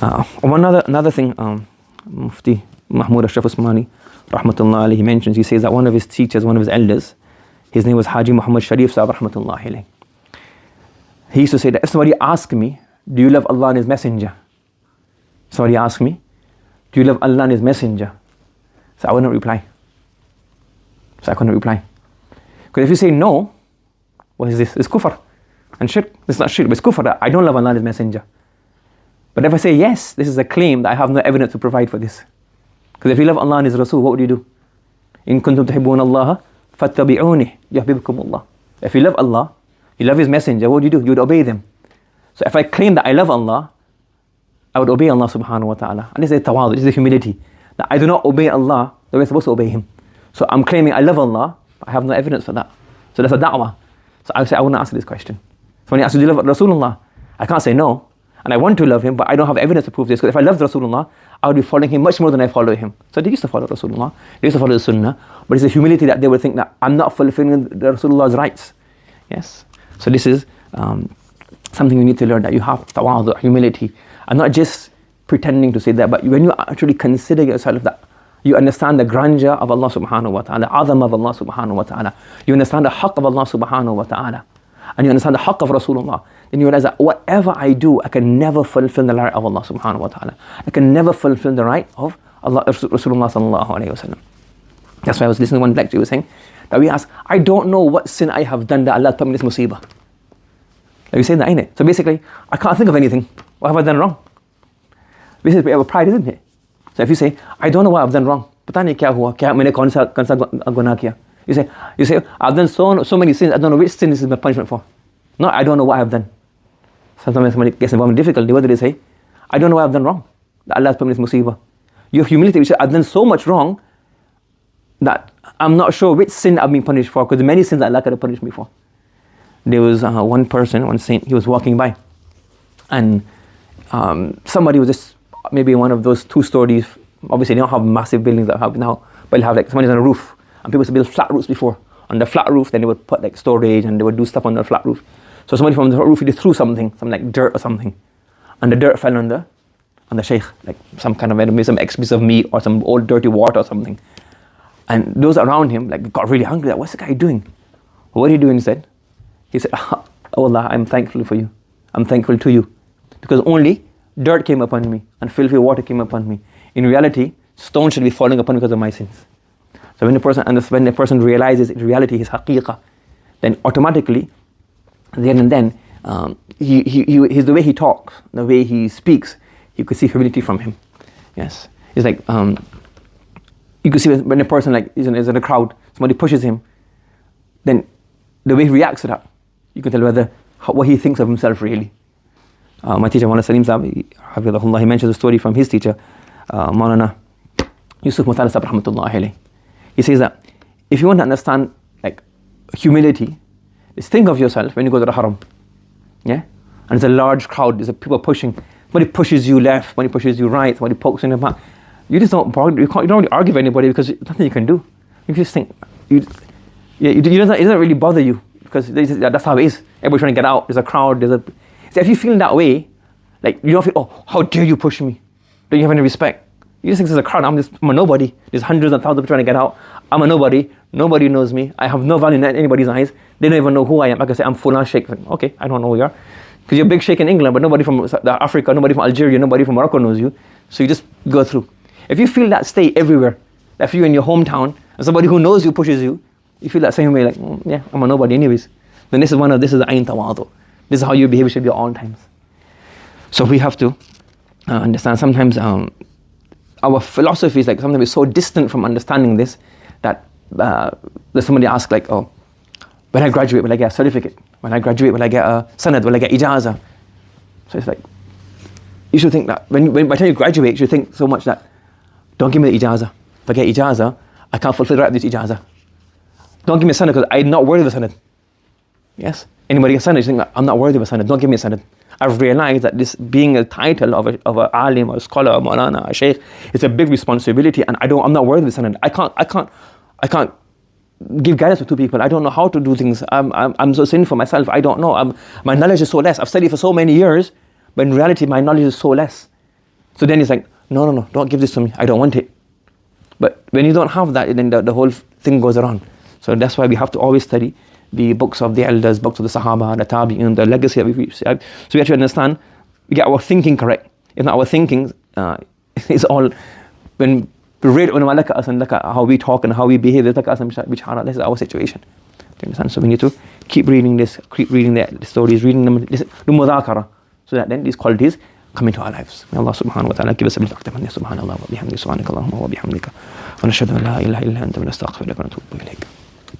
Another thing, Mufti Mahmud Ashraf Usmani, rahmatullah alayhi, he mentions, he says that one of his teachers, one of his elders, his name was Haji Muhammad Sharif Sahib, rahmatullah alayhi. He used to say that if somebody asked me, do you love Allah and His Messenger? Somebody asked me, do you love Allah and His Messenger? So I wouldn't reply. So I couldn't reply. Because if you say no, what is this? It's kufr and shirk. It's not shirk, but it's kufr. I don't love Allah and His Messenger. But if I say yes, this is a claim that I have no evidence to provide for this. Because if you love Allah and His Rasul, what would you do? In kuntum tuhibbuna Allah, fattabi'uni yuhibbukum Allah. If you love Allah, you love His Messenger, what would you do? You would obey them. So if I claim that I love Allah, I would obey Allah subhanahu wa ta'ala. And this is tawadu, this is the humility. That I do not obey Allah the way I'm supposed to obey Him. So I'm claiming I love Allah, but I have no evidence for that. So that's a da'wah. So I would say, I wouldn't answer this question. So when he asks, do you love Rasulullah? I can't say no. And I want to love him, but I don't have evidence to prove this. Because if I loved Rasulullah, I would be following him much more than I follow him. So they used to follow Rasulullah, they used to follow the Sunnah, but it's a humility that they would think that I'm not fulfilling the Rasulullah's rights. Yes. So this is something you need to learn, that you have tawadu, humility, and not just pretending to say that, but when you actually consider yourself that you understand the grandeur of Allah subhanahu wa ta'ala, azam of Allah subhanahu wa ta'ala, you understand the haqq of Allah subhanahu wa ta'ala, and you understand the haqq of Rasulullah, then you realize that whatever I do, I can never fulfill the right of Allah subhanahu wa ta'ala. I can never fulfill the right of Allah, Rasulullah sallallahu alayhi wa sallam. That's why I was listening to one lecture, he was saying that we asked, I don't know what sin I have done that Allah put me in this musibah. Like we say that, ain't it? So basically, I can't think of anything. What have I done wrong? This is our pride, isn't it? So if you say, I don't know what I've done wrong, pata nahi kya hua, kya maine kaun sa guna kiya. You say, I've done so many sins, I don't know which sin this is my punishment for. No, I don't know what I've done. Sometimes somebody gets involved in difficulty, what do they say? I don't know what I've done wrong, that Allah has put me in this musibah. Your humility, you say, I've done so much wrong that I'm not sure which sin I've been punished for, because there are many sins that Allah could have punished me for. There was one person, one saint, he was walking by, and somebody was just maybe one of those 2 stories. Obviously, they don't have massive buildings that I have now, but they'll have like somebody's on a roof, and people used to build flat roofs before. On the flat roof, then they would put like storage, and they would do stuff on the flat roof. So somebody from the roof, he threw something like dirt or something, and the dirt fell on the sheikh, like some kind of, maybe some extra piece of meat or some old dirty water or something. And those around him like got really hungry. Like, what's the guy doing? What did he do instead? He said, oh Allah, I'm thankful for you. I'm thankful to you. Because only dirt came upon me and filthy water came upon me. In reality, stones should be falling upon me because of my sins. So when the person realizes in reality his haqiqah, then automatically, then and then, the way he talks, the way he speaks, you could see humility from him. Yes. It's like, you could see when a person like is in a crowd, somebody pushes him, then the way he reacts to that, you can tell what he thinks of himself really. My teacher, Maulana Salim Sahib, he mentions a story from his teacher, Maulana Yusuf Mutala Sahib rahmatullah alayhi. He says that if you want to understand like humility, just think of yourself when you go to the haram. Yeah? And there's a large crowd, there's people pushing. Somebody pushes you left, somebody pushes you right, somebody pokes you in the back. You just don't you don't really argue with anybody because there's nothing you can do. You just think, it doesn't really bother you because that's how it is. Everybody's trying to get out, there's a crowd, so if you feel that way, like you don't feel, oh, how dare you push me? Don't you have any respect? You just think there's a crowd, I'm a nobody. There's hundreds and thousands of people trying to get out. I'm a nobody. Nobody knows me. I have no value in anybody's eyes. They don't even know who I am. Like I say, I'm Fulan Sheikh. Like, okay, I don't know who you are. Because you're a big sheikh in England, but nobody from Africa, nobody from Algeria, nobody from Morocco knows you. So you just go through. If you feel that state everywhere, that if you're in your hometown and somebody who knows you pushes you, you feel that same way, like, yeah, I'm a nobody anyways. Then this is the ayn tawadu. This is how your behavior should be at all times. So we have to understand sometimes our philosophy is like something is so distant from understanding this that somebody asks like, oh, when I graduate, will I get a certificate? When I graduate, will I get a sanad? Will I get ijazah? So it's like, you should think that, by the time you graduate, you should think so much that, don't give me the ijazah. If I get ijazah, I can't fulfill the right of this ijazah. Don't give me a sanad because I'm not worthy of a sanad. Yes? Anybody gets sanad, you think that I'm not worthy of a sanad. Don't give me a sanad. I've realized that this being a title of a alim, or a scholar, or maulana, a sheikh, is a big responsibility, and I'm not worthy of a sanad. I can't give guidance to 2 people. I don't know how to do things. I'm so sinful myself. I don't know. My knowledge is so less. I've studied for so many years, but in reality, my knowledge is so less. So then he's like, no, don't give this to me. I don't want it. But when you don't have that, then the whole thing goes around. So that's why we have to always study the books of the elders, books of the Sahaba, the Tabi'un, the legacy that we have. So we actually understand, we get our thinking correct. If not, our thinking is all, when we read ulama look at us and look at how we talk and how we behave, they look at us and this is our situation. Do you understand? So we need to keep reading this, keep reading the stories, reading them, do mudhakara, so that then these qualities come into our lives. May Allah subhanahu wa ta'ala give us a bit of subhanallah wa bihamdihi subhanakallahumma wa bihamdika wa nashhadu an la ilaha illa anta wa nastaghfiruka wa natubu ilayk.